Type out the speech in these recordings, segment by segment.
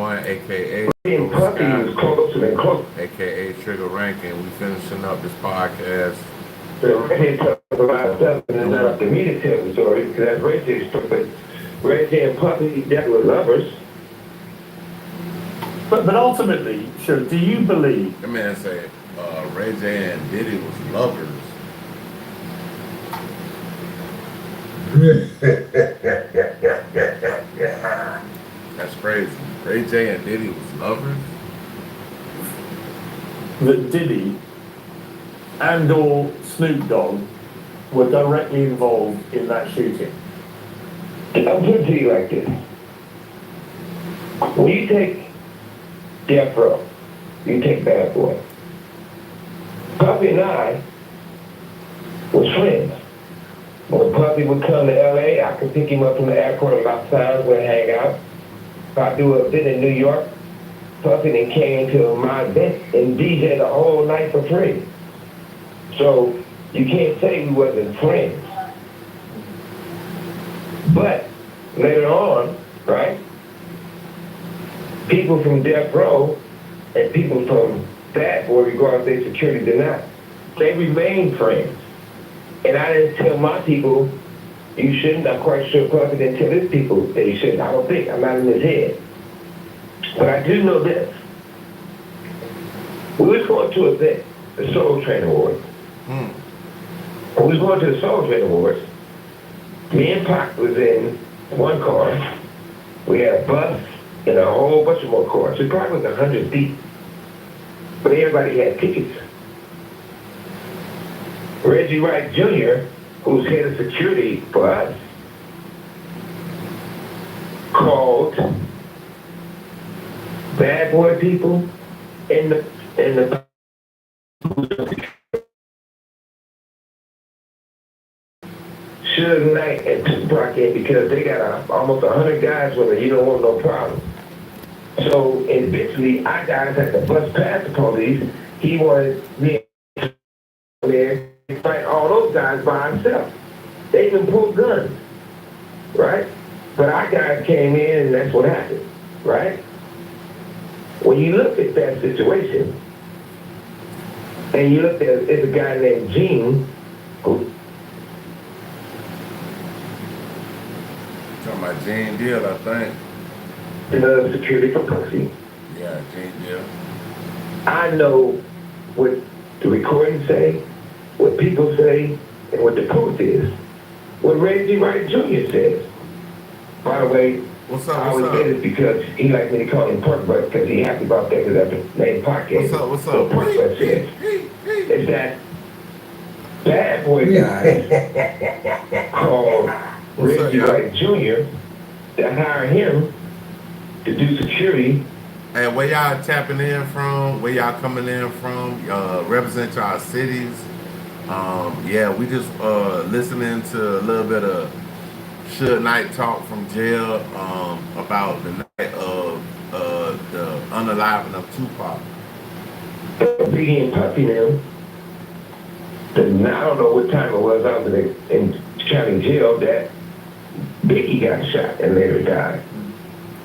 One, aka And Puffy was closer and closer. aka Trigger Rankin. We finishing up this podcast. So Ray J talks a lot of stuff, and then the media tells the story, because that's Ray J's story. But Ray J and Puffy definitely were lovers. But ultimately, sure, do you believe? That man say Ray J and Diddy was lovers. That's crazy. Ray J and Diddy was lovers? That Diddy and or Snoop Dogg were directly involved in that shooting? I'm going to tell you like this. When you take Death Row, you take Bad Boy. Puffy and I was friends. When Puffy would come to LA, I could pick him up from the airport and outside, we'd hang out. If I do a bit in New York, Puffy then came to my event and DJ the whole night for free. So you can't say we wasn't friends. But later on, right, people from Death Row and people from Bad Boy, regardless of their security or not, they remained friends. And I didn't tell my people, you shouldn't. I'm quite sure Puffy didn't tell his people that he shouldn't. I don't think. I'm not in his head. But I do know this. We was going to event, the Soul Train Awards. When we was going to the Soul Train Awards, me and Pac was in one car. We had a bus and a whole bunch of more cars. We probably was 100 deep. But everybody had tickets. Reggie Wright Jr., who's head of security for us, called Bad Boy people and the Suge Knight and Tupac in because they got almost 100 guys with it. You don't want no problem. So eventually, our guys had to bust past the police. He wanted me there to fight all those guys by himself. They even pulled guns, right? But our guys came in, and that's what happened, right? When you look at that situation, and you look at there's a guy named Gene who. Talking about Gene Deal, I think. The security for Pussy. Yeah, Gene Deal. I know what the recordings say, what people say, and what the proof is. What Reggie Wright Jr. says. By the way, I always say this because he likes me to call him Pork Butt because he's happy about that because that's the name podcast. What's up? What Pork Butt says is that Bad Boy guy called Reggie Wright Jr. to hire him to do security. And where y'all tapping in from? Where y'all coming in from? Represent our cities. Yeah, we just listening to a little bit of Suge Knight talk from jail about the night of the unaliving of Tupac. Biggie and Puffy now. I don't know what time it was. I was in county jail that Biggie got shot and later died.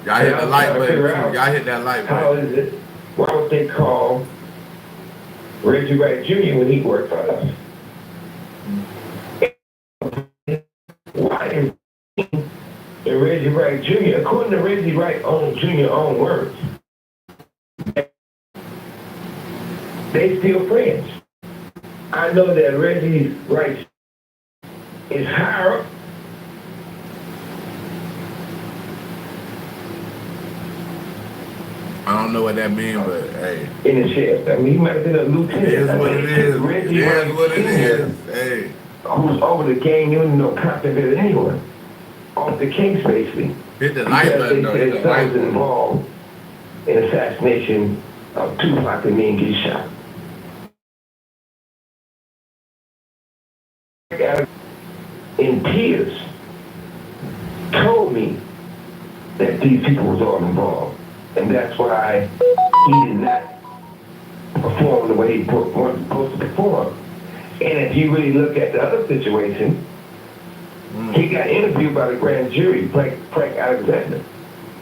Y'all hit the light button. Y'all hit that light button. How is it? Why would they call Reggie Wright Jr. when he worked for us? Why is Reggie Wright Jr., according to Reggie Wright Jr. own words, they still friends. I know that Reggie Wright is higher up. I don't know what that means, but hey. In the sheriff. I mean, he might have been a lieutenant. It is what it is. Reggie It Wright is what it Jr. is. Hey. Who's over the game, you don't know confident than anyone. Off the case, basically. Hit the light button, though. Hit the light button. Involved in assassination of Tupac and then get shot. In tears, told me that these people was all involved. And that's why he did not perform the way he was supposed to perform. And if you really look at the other situation, he got interviewed by the grand jury, Frank Alexander.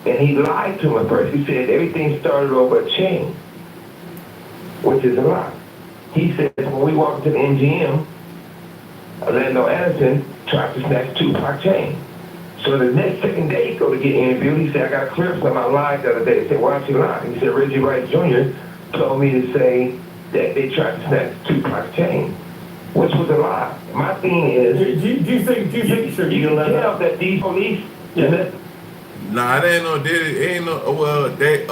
And he lied to him at first. He said everything started over a chain, which is a lie. He said when we walked to the MGM, Orlando Anderson tried to snatch Tupac chain. So the next second day he go to get interviewed, he said, I got clips on my live the other day. He said, why don't you lie? He said, Reggie Wright Jr. told me to say that they tried to snatch Tupac's chain, which was a lie. My thing is, Do you think you can tell that these police, Nah, it ain't no Diddy. It ain't no. Well, they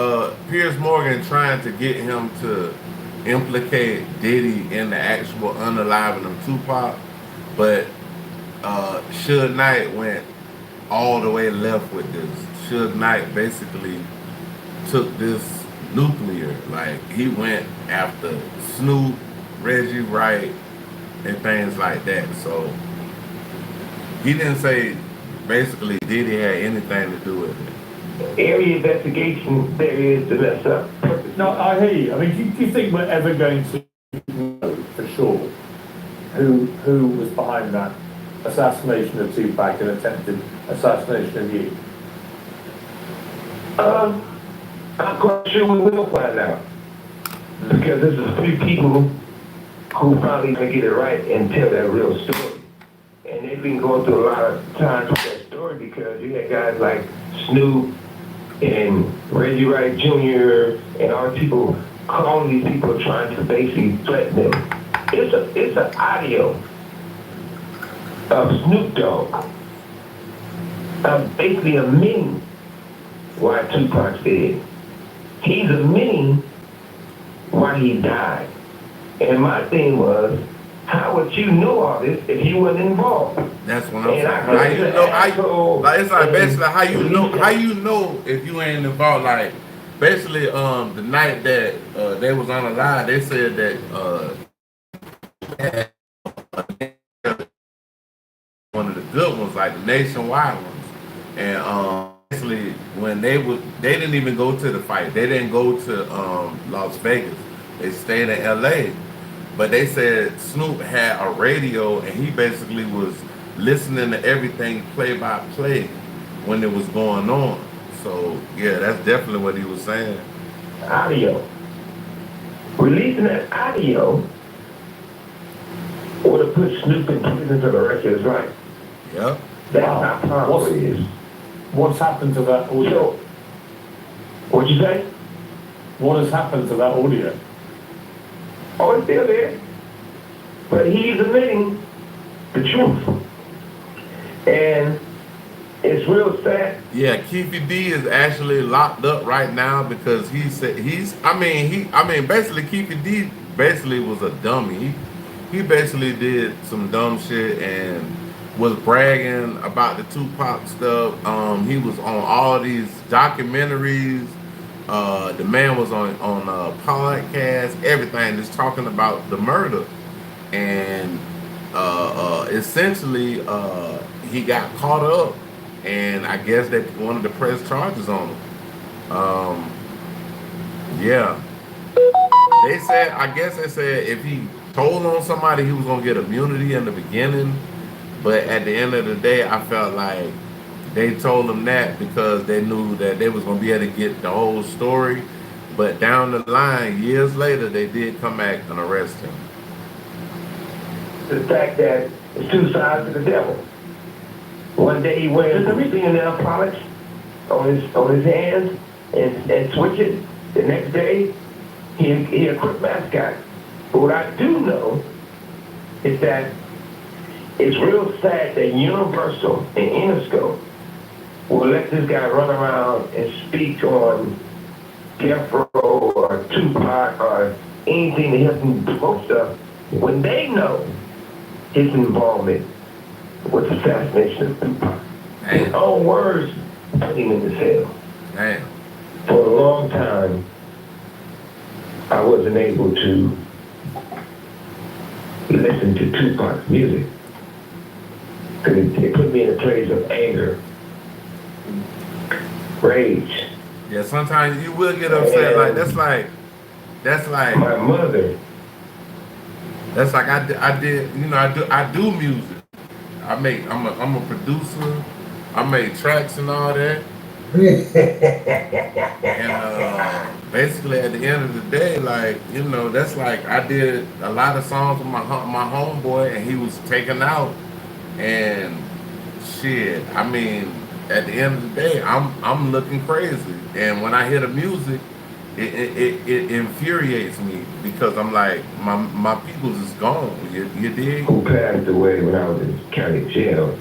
Piers Morgan trying to get him to implicate Diddy in the actual unaliving of Tupac, but Suge Knight went all the way left with this. Suge Knight basically took this nuclear. Like he went after Snoop, Reggie Wright, and things like that. So he didn't say basically Diddy had anything to do with it. Area investigation there is to mess up. No, I hear you. I mean, do you think we're ever going to know for sure who was behind that assassination of Tupac and attempted assassination of you? I'm quite sure we will find out. Because there's a few people who finally gonna get it right and tell that real story. And they've been going through a lot of times with that story because you had guys like Snoop and Reggie Wright Jr. and all people calling these people trying to basically threaten them. It's an audio of Snoop Dogg. Basically admitting why Tupac's dead. He's admitting why he died. And my thing was, how would you know all this if you wasn't involved? That's what I'm saying. How you know? Like it's like basically how you know? How you know if you ain't involved? Like basically, the night that they was on the line, they said that one of the good ones, like the nationwide ones, and basically when they didn't even go to the fight. They didn't go to Las Vegas. They stayed in L.A. But they said Snoop had a radio and he basically was listening to everything play by play when it was going on. So yeah, that's definitely what he was saying. Audio. Releasing that audio would have put Snoop in prison for the rest of his life. Yep. That's how powerful it is. What's happened to that audio? What'd you say? What has happened to that audio? Oh, it's still there. But he's admitting the truth. And it's real sad. Yeah, Keefy D is actually locked up right now because he said basically Keefy D basically was a dummy. He basically did some dumb shit and was bragging about the Tupac stuff. He was on all these documentaries. The man was on podcast, everything, just talking about the murder, and essentially he got caught up, and I guess they wanted to press charges on him. Yeah, they said if he told on somebody, he was gonna get immunity in the beginning, but at the end of the day, I felt like they told him that because they knew that they was gonna be able to get the whole story. But down the line, years later, they did come back and arrest him. The fact that it's two sides to the devil. One day he wears fingernail polish on his hands and switch it. The next day he a quick mascot. But what I do know is that it's real sad that Universal and Interscope will let this guy run around and speak on Jeffro or Tupac or anything to help him promote stuff when they know his involvement with the assassination of Tupac. His own words put him in the cell. Damn. For a long time, I wasn't able to listen to Tupac's music because it put me in a place of anger, rage. Yeah, sometimes you will get upset. Like that's like my mother. That's like I do music. I'm a producer. I make tracks and all that. And basically, at the end of the day, like you know, that's like I did a lot of songs with my homeboy, and he was taken out. And shit, I mean, at the end of the day, I'm looking crazy. And when I hear the music, it infuriates me because I'm like, my people's is gone. You dig? Who passed away when I was in county jail,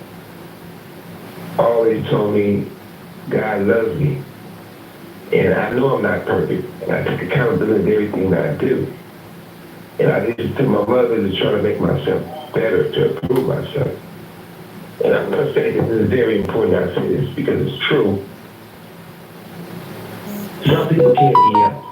always told me God loves me. And I know I'm not perfect. And I take accountability of everything that I do. And I listen to my mother to try to make myself better, to improve myself. And I'm going to say this is very important. I say this because it's true. Some people can't be helped.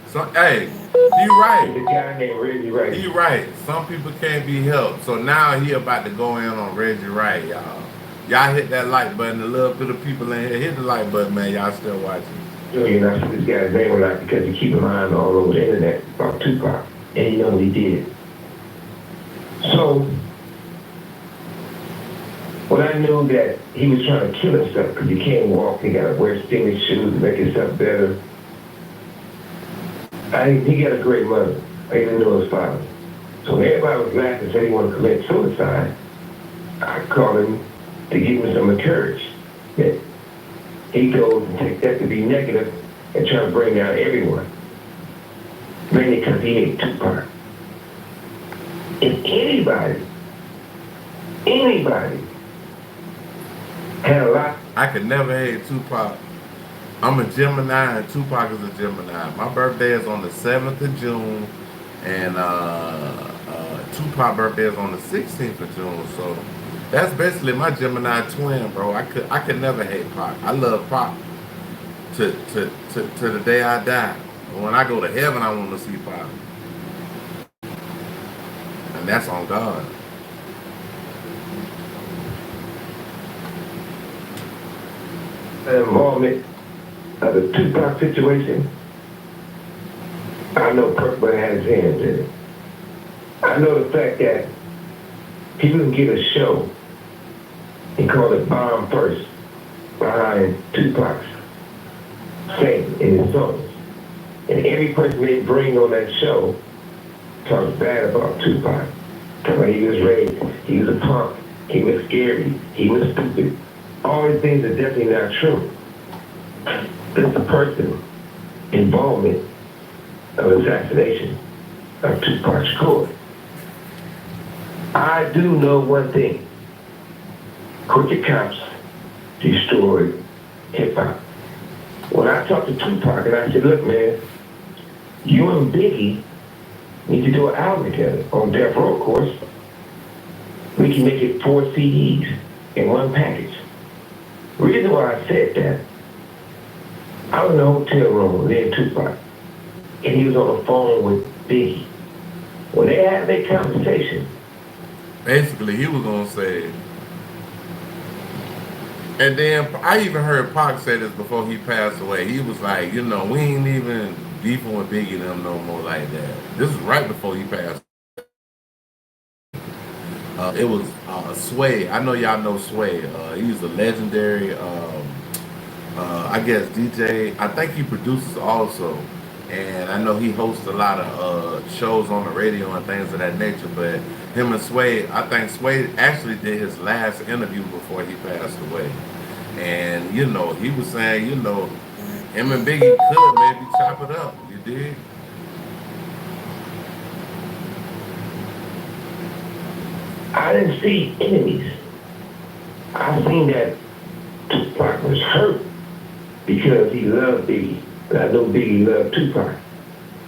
So hey, you right. There's a guy named Reggie Wright. He right. Some people can't be helped. So now he about to go in on Reggie Wright, y'all. Y'all hit that like button. A little bit of people in here hit the like button, man. Y'all still watching. You know, I see this guy's name a lot because he keep lying all over the internet about Tupac. And you know what he did. So, when I knew that he was trying to kill himself because he can't walk, he got to wear skinny shoes to make himself better. He got a great mother. I even know his father. So when everybody was laughing and said he wanted to commit suicide, I called him to give him some encouragement. That he goes and take that to be negative and try to bring down everyone. Mainly because he ate Tupac. If anybody had a lot. I could never hate Tupac. I'm a Gemini and Tupac is a Gemini. My birthday is on the 7th of June and Tupac birthday is on the 16th of June. So that's basically my Gemini twin, bro. I could never hate Pac. I love Pac to the day I die. When I go to heaven, I want to see Pac. And that's on God. The involvement of the Tupac situation, I know Kirkman had his hands in it. I know the fact that people can get a show and call it Bomb First behind Tupac's saying in his songs. And every person they bring on that show talks bad about Tupac. Talk about he was raped, he was a punk, he was scary, he was stupid. All these things are definitely not true. It's the person involvement of assassination of Tupac Shakur. I do know one thing. Crooked cops destroyed hip-hop. When I talked to Tupac and I said, look, man, you and Biggie need to do an album together on Death Row, of course. We can make it 4 CDs in one package. The reason why I said that, I was in a hotel room near Tupac, and he was on the phone with Biggie. When they had their conversation, basically he was gonna say, and then I even heard Pac say this before he passed away. He was like, you know, we ain't even beefing with Biggie and them no more like that. This is right before he passed. It was Sway. I know y'all know Sway. He's a legendary, I guess, DJ. I think he produces also. And I know he hosts a lot of shows on the radio and things of that nature. But him and Sway, I think Sway actually did his last interview before he passed away. And, you know, he was saying, you know, him and Biggie could maybe chop it up. You dig? I didn't see enemies. I seen that Tupac was hurt because he loved Biggie. And I know Biggie loved Tupac.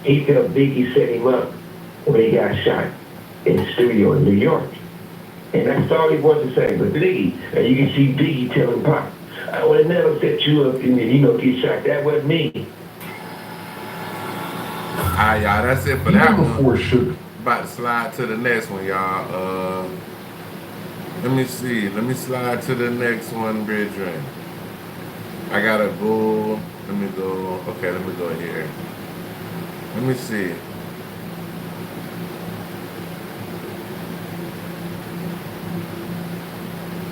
He felt Biggie set him up when he got shot in the studio in New York. And that's all he wanted to say. But Biggie, and you can see Biggie telling Pac, I would have never set you up and get shot. That wasn't me. Alright, y'all, that's it for that one. About to slide to the next one, y'all. Let me see. Let me slide to the next one, Bridget. I gotta go. Let me go. Okay, let me go here. Let me see.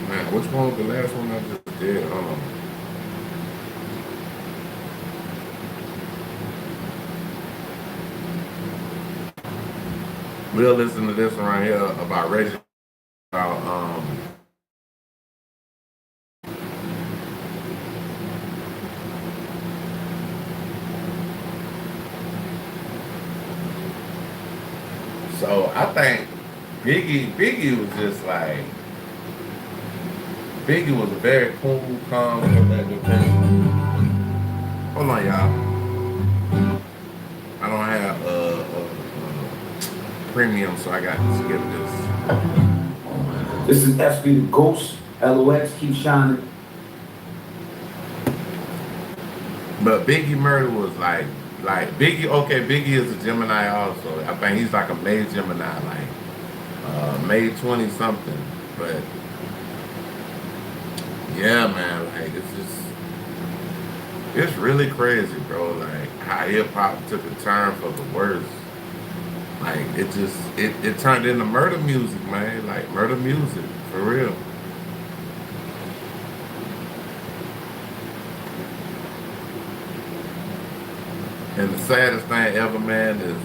Man, which one was the last one I just did? Hold on. We'll listen to this one right here about Reggie. About, so I think Biggie was just like, Biggie was a very cool, calm, collected person. Hold on, y'all. I don't have premium, so I got to skip this. This is SB the Ghost. LOX, keep shining. But Biggie murder was like Biggie. Okay, Biggie is a Gemini also. I think he's like a May Gemini, like May 20 something. But yeah, man, like it's really crazy, bro. Like how hip hop took a turn for the worse. Like it turned into murder music, man. Like murder music for real. And the saddest thing ever, man, is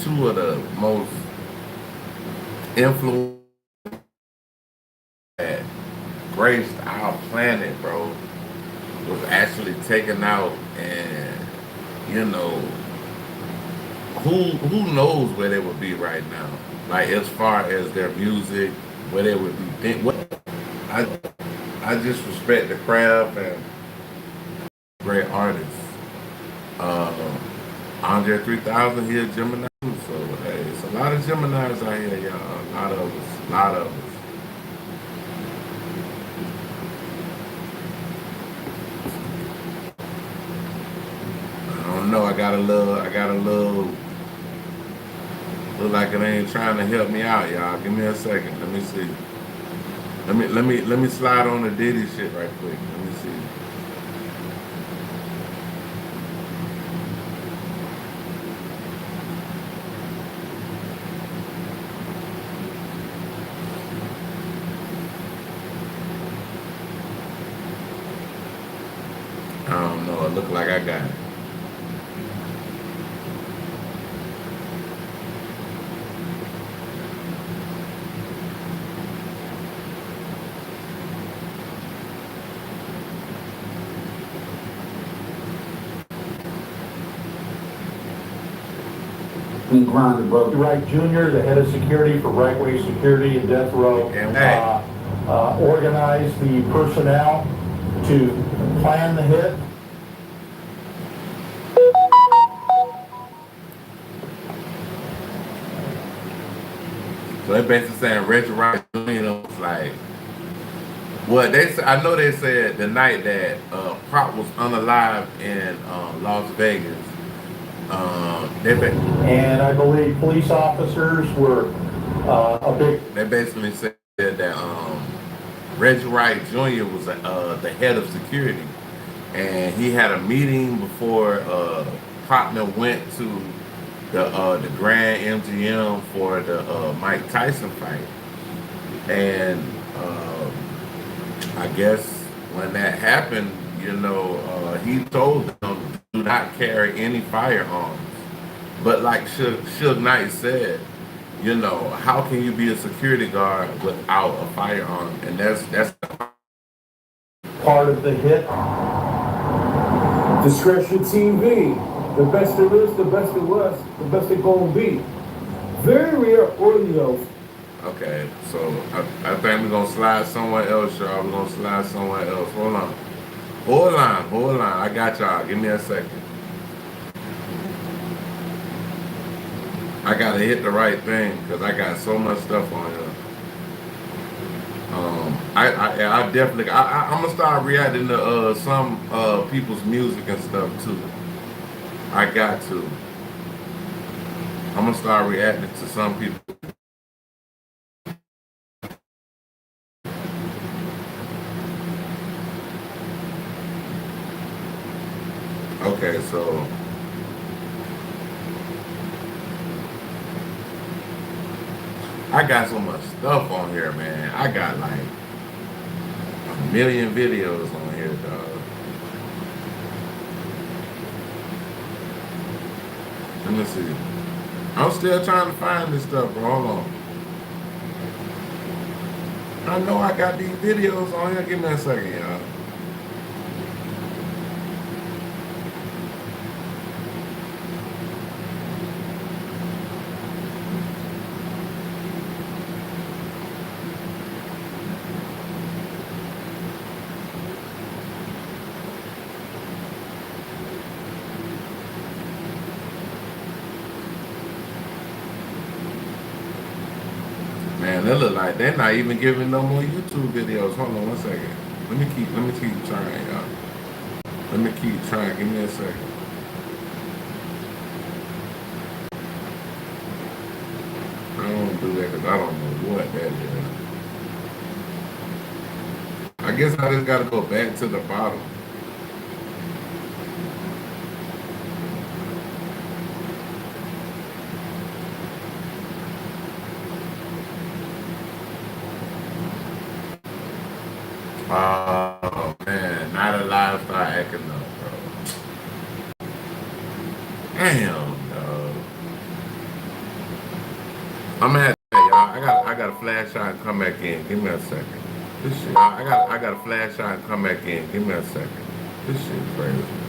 two of the most influential that graced our planet, bro, was actually taken out, and you know, who knows where they would be right now? Like as far as their music, where they would be. I just respect the craft and great artists. Andre 3000 here, Gemini. So hey, it's a lot of Geminis out here, y'all. A lot of us. A lot of us. I don't know. I got a little. Look like it ain't trying to help me out, y'all. Give me a second. Let me see. Let me slide on the Diddy shit right quick. Let me see. I don't know. It look like I got it. We grinded, brother. Wright Jr., the head of security for Right Way Security and Death Row, organized the personnel to plan the hit. So they basically saying Reggie Wright Jr. was like, well, I know they said the night that Prop was unalive in Las Vegas. And I believe police officers were a big. They basically said that Reggie Wright Jr. was the head of security, and he had a meeting before Popman went to the Grand MGM for the Mike Tyson fight, and I guess when that happened, you know, he told them do not carry any firearms. But like Suge Knight said, you know, how can you be a security guard without a firearm? And that's Part of the hit. Discretion TV. The best there is, the best there was, the best it gonna be. Very rare audio. Okay, so I think we're gonna slide somewhere else, y'all. We're gonna slide somewhere else. Hold on. I got y'all. Give me a second. I gotta hit the right thing because I got so much stuff on here. I definitely I'm gonna start reacting to some people's music and stuff too. I got to. I'm gonna start reacting to some people. Okay, so I got so much stuff on here, man. I got like a million videos on here, dog. Let me see. I'm still trying to find this stuff, bro. Hold on. I know I got these videos on here. Give me a second, y'all. Man, they look like they're not even giving no more YouTube videos. Hold on one second. Let me keep trying, y'all. Let me keep trying. Give me a second. I don't do that because I don't know what that is. I guess I just gotta go back to the bottom. Oh man, not alive start acting up, bro. Damn, dog. I'm gonna have to say, y'all. I got a flash shot and come back in. Give me a second. This shit, I got a flash shot and come back in. Give me a second. This shit crazy.